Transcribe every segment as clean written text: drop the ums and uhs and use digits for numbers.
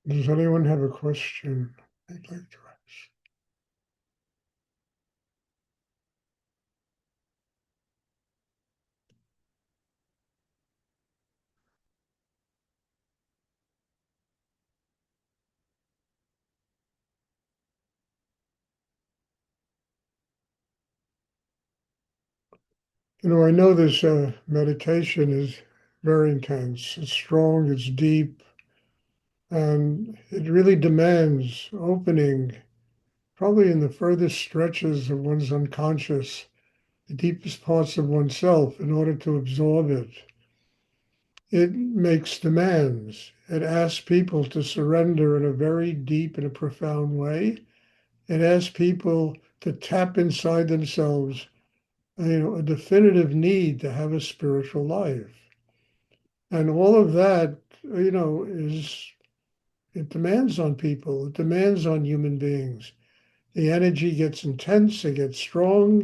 Does anyone have a question they'd like to ask? I know this meditation is very intense. It's strong, it's deep, and it really demands opening, probably in the furthest stretches of one's unconscious, the deepest parts of oneself, in order to absorb it. It makes demands. It asks people to surrender in a very deep and a profound way. It asks people to tap inside themselves, a definitive need to have a spiritual life. And all of that, is it demands on people, it demands on human beings. The energy gets intense, it gets strong.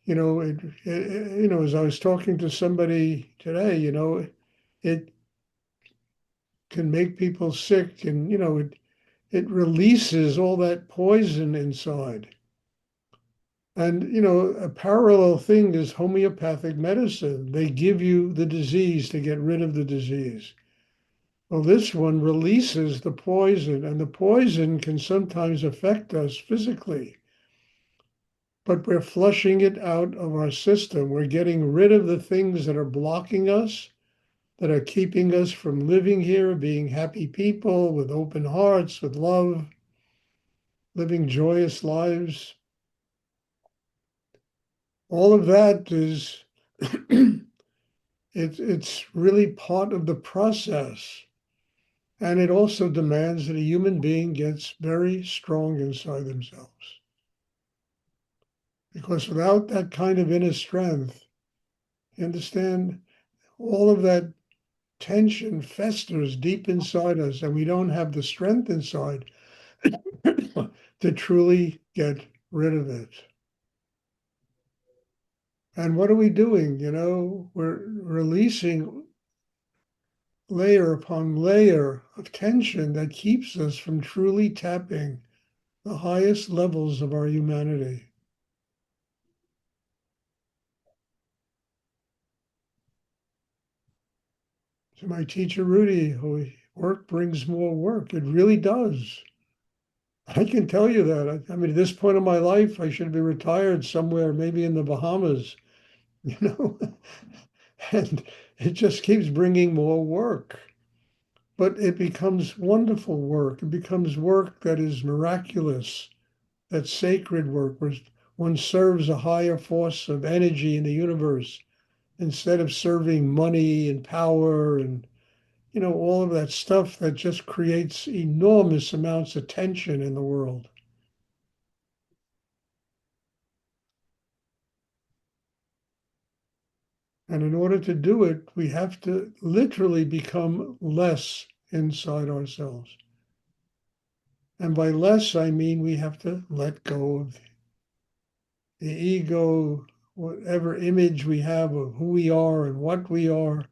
As I was talking to somebody today, it can make people sick, and it releases all that poison inside. And a parallel thing is homeopathic medicine. They give you the disease to get rid of the disease. Well, this one releases the poison, and the poison can sometimes affect us physically, but we're flushing it out of our system. We're getting rid of the things that are blocking us, that are keeping us from living here, being happy people with open hearts, with love, living joyous lives. All of that is it's really part of the process. And it also demands that a human being gets very strong inside themselves. Because without that kind of inner strength, you understand, all of that tension festers deep inside us, and we don't have the strength inside to truly get rid of it. And what are we doing? We're releasing layer upon layer of tension that keeps us from truly tapping the highest levels of our humanity. So my teacher, Rudy, work brings more work. It really does. I can tell you that. I mean, at this point in my life, I should be retired somewhere, maybe in the Bahamas, you know, and it just keeps bringing more work. But it becomes wonderful work. It becomes work that is miraculous, that's sacred work, where one serves a higher force of energy in the universe instead of serving money and power and all of that stuff that just creates enormous amounts of tension in the world. And in order to do it, we have to literally become less inside ourselves. And by less, I mean we have to let go of the ego, whatever image we have of who we are and what we are.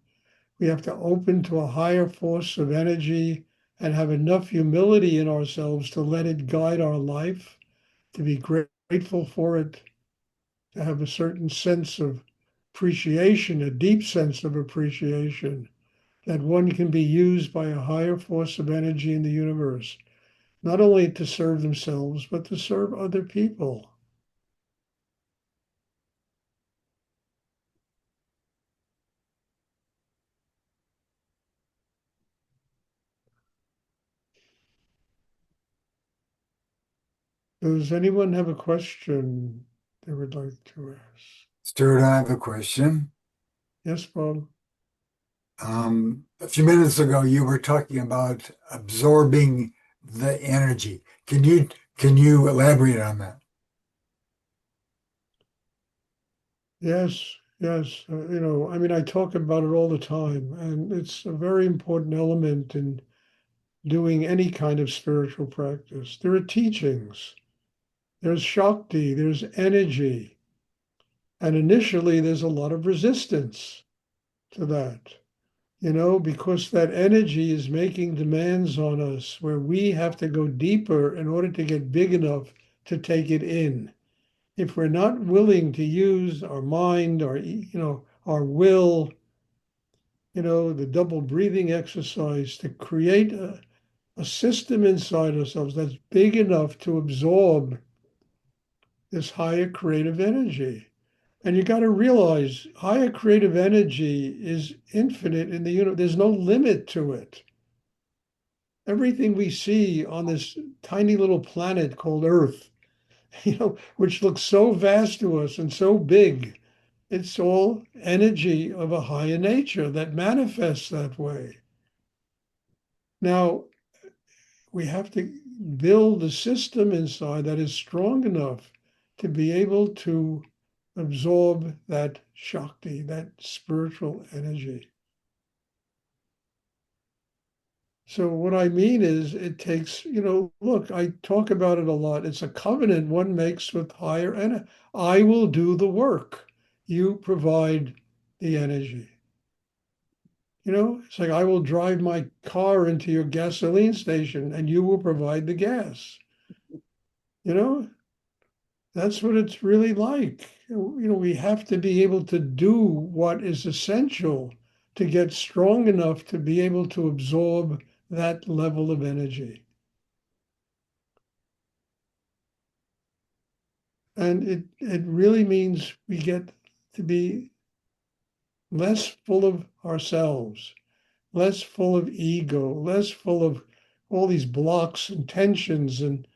We have to open to a higher force of energy and have enough humility in ourselves to let it guide our life, to be grateful for it, to have a certain sense of appreciation, a deep sense of appreciation, that one can be used by a higher force of energy in the universe, not only to serve themselves, but to serve other people. Does anyone have a question they would like to ask? Stuart, I have a question. Yes, Bob? A few minutes ago, you were talking about absorbing the energy. Can you elaborate on that? Yes, yes. I mean, I talk about it all the time, and it's a very important element in doing any kind of spiritual practice. There are teachings, there's Shakti, there's energy, and initially there's a lot of resistance to that. because that energy is making demands on us where we have to go deeper in order to get big enough to take it in. If we're not willing to use our mind, our will, the double breathing exercise to create a system inside ourselves that's big enough to absorb this higher creative energy. And you got to realize higher creative energy is infinite in the universe. There's no limit to it. Everything we see on this tiny little planet called Earth, which looks so vast to us and so big, it's all energy of a higher nature that manifests that way. Now, we have to build a system inside that is strong enough to be able to absorb that Shakti, that spiritual energy. So what I mean is it takes, look, I talk about it a lot. It's a covenant one makes with higher energy. I will do the work. You provide the energy. It's like I will drive my car into your gasoline station and you will provide the gas. You know, that's what it's really like. We have to be able to do what is essential to get strong enough to be able to absorb that level of energy. And it really means we get to be less full of ourselves, less full of ego, less full of all these blocks and tensions and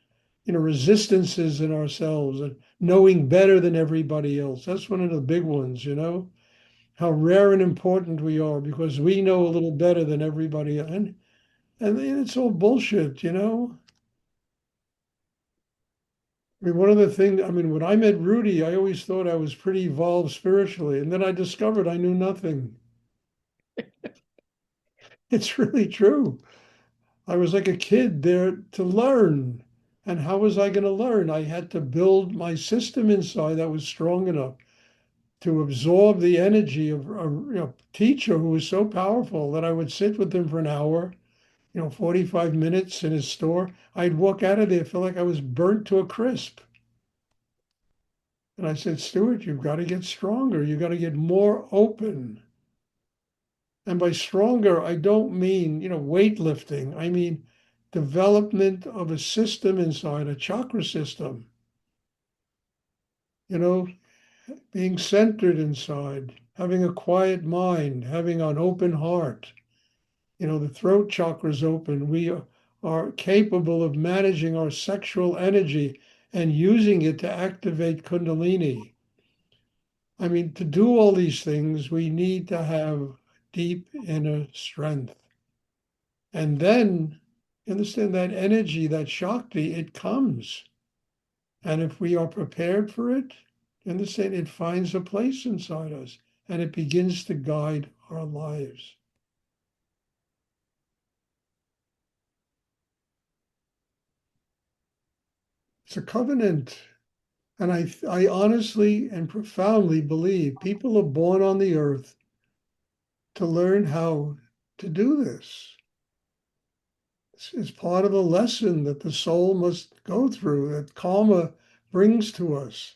resistances in ourselves and knowing better than everybody else. That's one of the big ones. How rare and important we are because we know a little better than everybody else. And it's all bullshit. I mean, one of the things, I mean, when I met Rudy, I always thought I was pretty evolved spiritually. And then I discovered I knew nothing. It's really true. I was like a kid there to learn. And how was I going to learn? I had to build my system inside that was strong enough to absorb the energy of a teacher who was so powerful that I would sit with him for an hour, 45 minutes in his store. I'd walk out of there, feel like I was burnt to a crisp. And I said, Stuart, you've got to get stronger. You've got to get more open. And by stronger, I don't mean, weightlifting. I mean development of a system inside, a chakra system, you know, being centered inside, having a quiet mind, having an open heart. The throat chakra is open. We are capable of managing our sexual energy and using it to activate Kundalini. I mean, to do all these things, we need to have deep inner strength. And then understand that energy, that Shakti, it comes. And if we are prepared for it, understand it finds a place inside us and it begins to guide our lives. It's a covenant. And I honestly and profoundly believe people are born on the earth to learn how to do this. It's part of the lesson that the soul must go through, that karma brings to us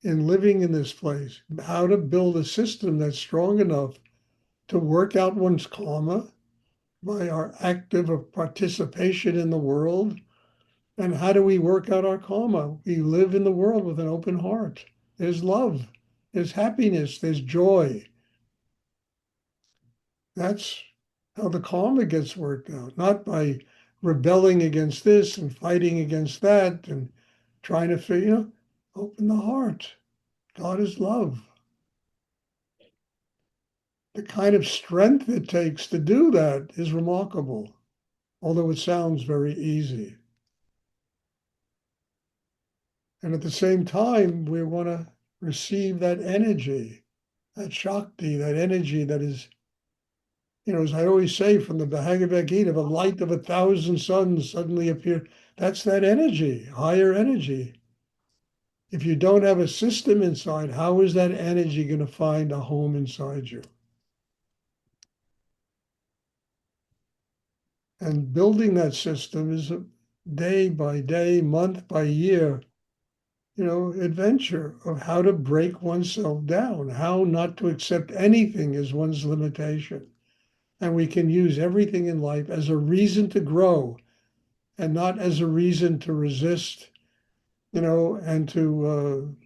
in living in this place. How to build a system that's strong enough to work out one's karma by our active participation in the world. And how do we work out our karma? We live in the world with an open heart. There's love, there's happiness, there's joy. That's how the karma gets worked out, not by rebelling against this and fighting against that and trying to figure, open the heart. God is love. The kind of strength it takes to do that is remarkable, although it sounds very easy. And at the same time, we want to receive that energy, that Shakti, that energy that is, as I always say from the Bhagavad Gita, the light of 1,000 suns suddenly appear. That's that energy, higher energy. If you don't have a system inside, how is that energy going to find a home inside you? And building that system is a day by day, month by year, adventure of how to break oneself down, how not to accept anything as one's limitation. And we can use everything in life as a reason to grow and not as a reason to resist, and to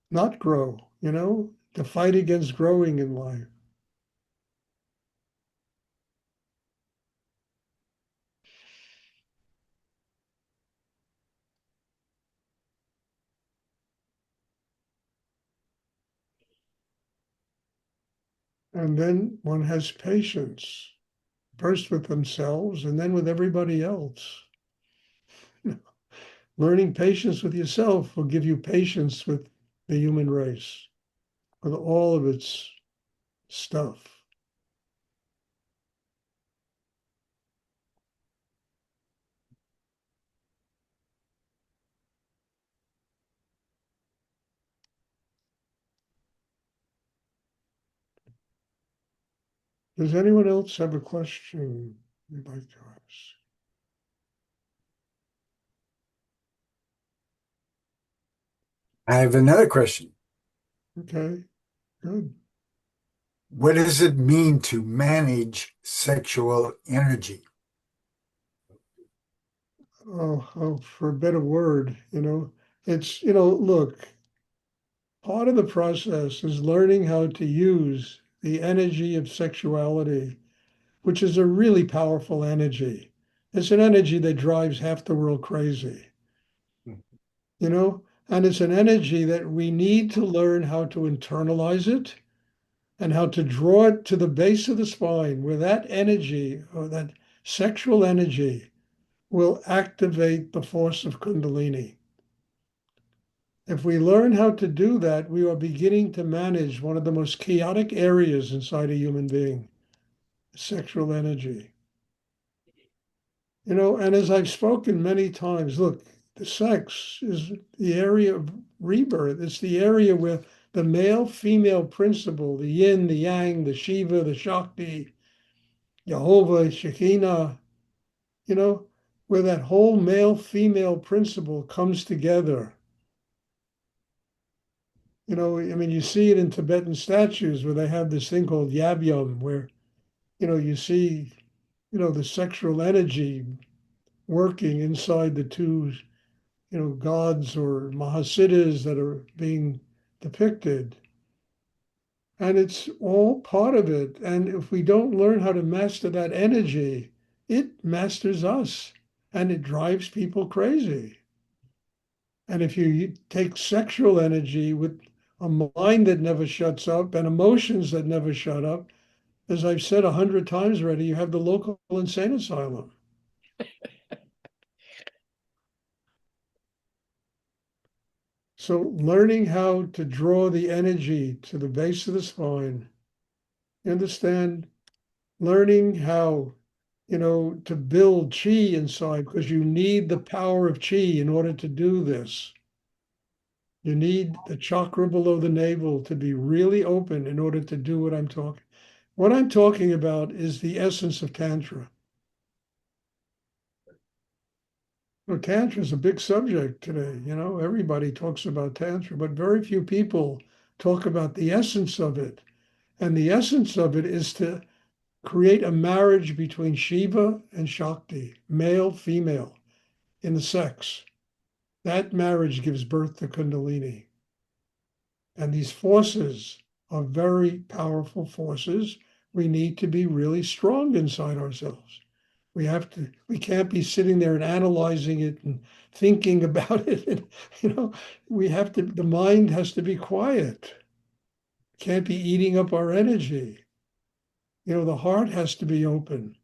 not grow, to fight against growing in life. And then one has patience, first with themselves and then with everybody else. Learning patience with yourself will give you patience with the human race, with all of its stuff. Does anyone else have a question you'd like to ask? I have another question. Okay, good. What does it mean to manage sexual energy? Oh, for a better word, it's, look, part of the process is learning how to use the energy of sexuality, which is a really powerful energy. It's an energy that drives half the world crazy, you know, and it's an energy that we need to learn how to internalize it and how to draw it to the base of the spine, where that energy or that sexual energy will activate the force of Kundalini. If we learn how to do that, we are beginning to manage one of the most chaotic areas inside a human being, sexual energy. And as I've spoken many times, look, the sex is the area of rebirth. It's the area where the male female principle, the yin, the yang, the Shiva, the Shakti, Jehovah, Shekinah, you know, where that whole male female principle comes together. I mean, you see it in Tibetan statues where they have this thing called yabyum, where, you see, the sexual energy working inside the two, gods or Mahasiddhas that are being depicted. And it's all part of it. And if we don't learn how to master that energy, it masters us and it drives people crazy. And if you take sexual energy with a mind that never shuts up and emotions that never shut up, as I've said 100 times already, you have the local insane asylum. So learning how to draw the energy to the base of the spine, you understand, learning how, to build chi inside, because you need the power of chi in order to do this. You need the chakra below the navel to be really open in order to do what I'm talking. What I'm talking about is the essence of Tantra. Well, Tantra is a big subject today. Everybody talks about Tantra, but very few people talk about the essence of it. And the essence of it is to create a marriage between Shiva and Shakti, male, female, in the sex. That marriage gives birth to Kundalini. And these forces are very powerful forces. We need to be really strong inside ourselves. We can't be sitting there and analyzing it and thinking about it. And, the mind has to be quiet. Can't be eating up our energy. The heart has to be open.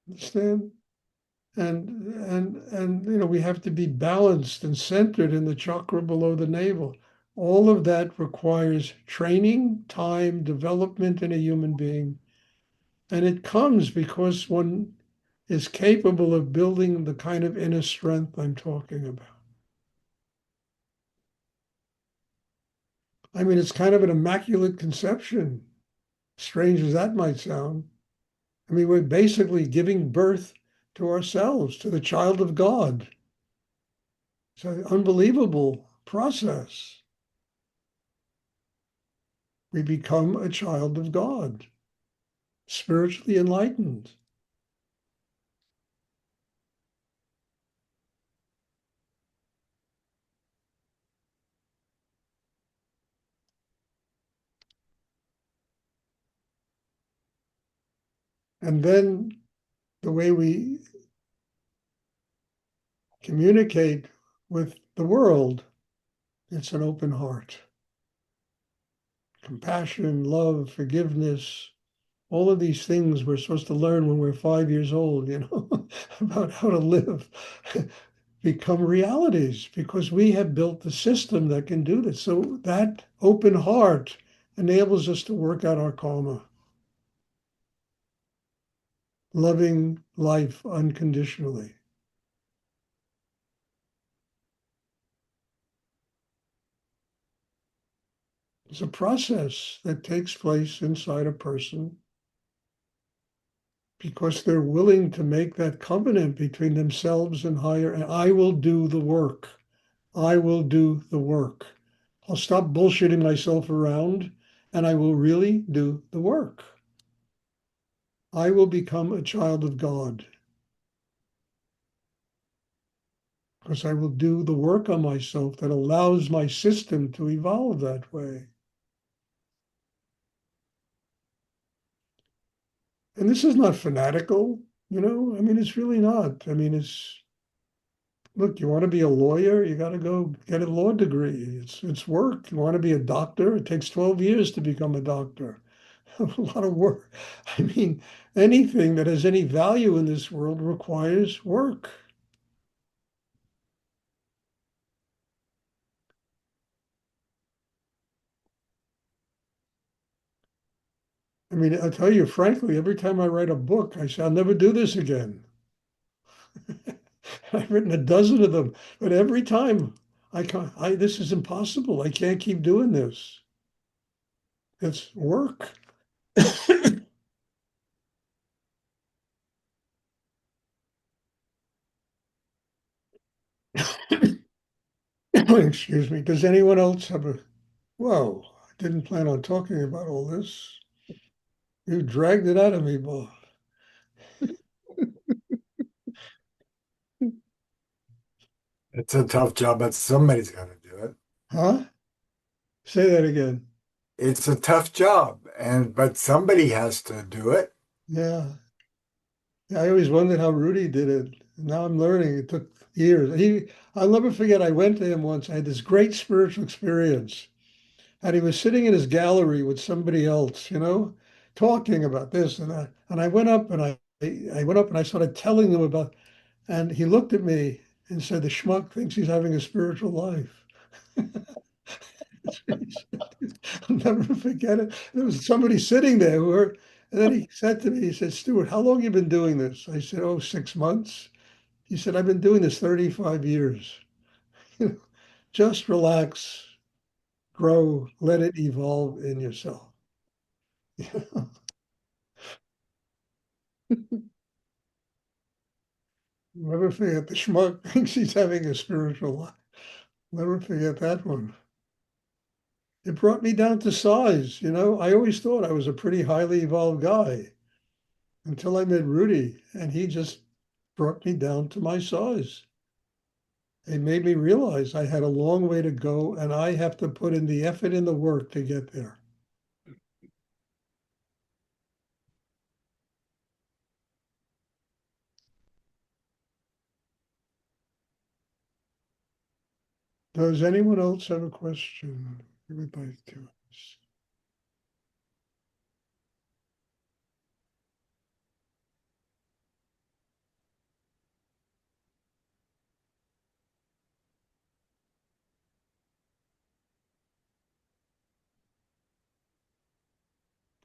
Understand? And we have to be balanced and centered in the chakra below the navel. All of that requires training, time, development in a human being. And it comes because one is capable of building the kind of inner strength I'm talking about. I mean, it's kind of an immaculate conception, strange as that might sound. I mean, we're basically giving birth to ourselves, to the child of God. It's an unbelievable process. We become a child of God, spiritually enlightened. And then the way we communicate with the world, it's an open heart. Compassion, love, forgiveness, all of these things we're supposed to learn when we're 5 years old, about how to live, become realities because we have built the system that can do this. So that open heart enables us to work out our karma, loving life unconditionally. It's a process that takes place inside a person because they're willing to make that covenant between themselves and higher. And I will do the work. I will do the work. I'll stop bullshitting myself around and I will really do the work. I will become a child of God because I will do the work on myself that allows my system to evolve that way. And this is not fanatical, I mean, it's really not. I mean, look, you want to be a lawyer, you got to go get a law degree. It's work. You want to be a doctor, it takes 12 years to become a doctor. A lot of work. I mean, anything that has any value in this world requires work. I mean, I'll tell you frankly, every time I write a book, I say, I'll never do this again. I've written a dozen of them, but every time I can't, this is impossible. I can't keep doing this. It's work. Excuse me. Does anyone else have whoa, I didn't plan on talking about all this. You dragged it out of me, Bob. It's a tough job, but somebody's got to do it. Huh? Say that again. It's a tough job, but somebody has to do it. Yeah. Yeah, I always wondered how Rudy did it. Now I'm learning. It took years. I'll never forget. I went to him once. I had this great spiritual experience, and he was sitting in his gallery with somebody else, talking about this and that. And I went up and I started telling him about. And he looked at me and said, "The schmuck thinks he's having a spiritual life." I'll never forget it. There was somebody sitting there and then he said to me, he said, "Stuart, how long have you been doing this?" I said, "Oh, 6 months." He said, "I've been doing this 35 years." Just relax, grow, let it evolve in yourself. Never forget the schmuck thinks he's having a spiritual life. Never forget that one. It brought me down to size. I always thought I was a pretty highly evolved guy until I met Rudy, and he just brought me down to my size. It made me realize I had a long way to go, and I have to put in the effort and the work to get there. Does anyone else have a question you would like to ask?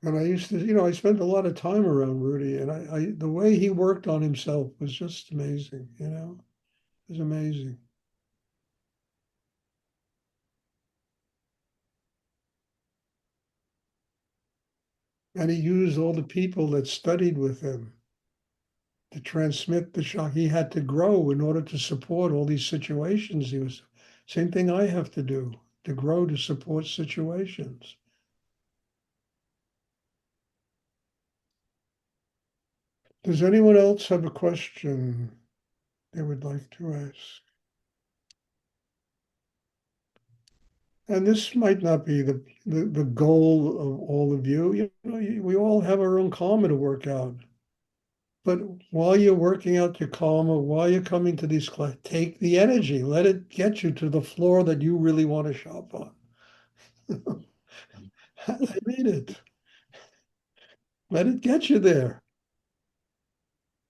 And I used to, I spent a lot of time around Rudy, and the way he worked on himself was just amazing. It was amazing. And he used all the people that studied with him to transmit the shock. He had to grow in order to support all these situations. He was same thing I have to do to grow to support situations. Does anyone else have a question they would like to ask? And this might not be the goal of all of you. You know, we all have our own karma to work out. But while you're working out your karma, while you're coming to these classes, take the energy. Let it get you to the floor that you really want to shop on. I mean it. Let it get you there.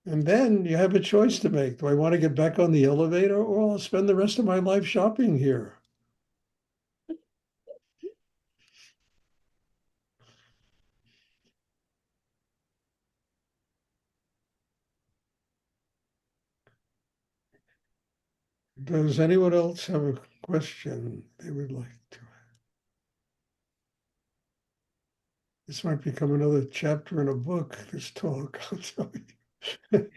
And then you have a choice to make. Do I want to get back on the elevator or I'll spend the rest of my life shopping here? Does anyone else have a question they would like to? This might become another chapter in a book, this talk. I'll tell you.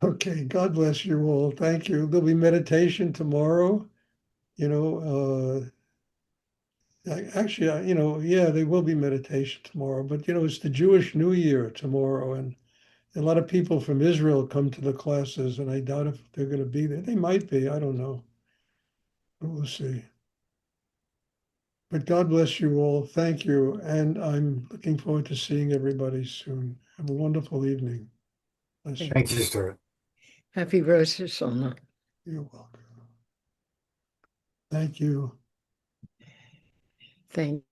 Okay, God bless you all. Thank you. There'll be meditation tomorrow. You know, actually, you know, yeah, there will be meditation tomorrow, but you know, it's the Jewish New Year tomorrow, and a lot of people from Israel come to the classes, and I doubt if they're going to be there. They might be, I don't know, but we'll see. But God bless you all. Thank you, and I'm looking forward to seeing everybody soon. Have a wonderful evening. Bless you. Thank you, Stuart. Happy Rosh Hashanah. You're welcome. Thank you. Thank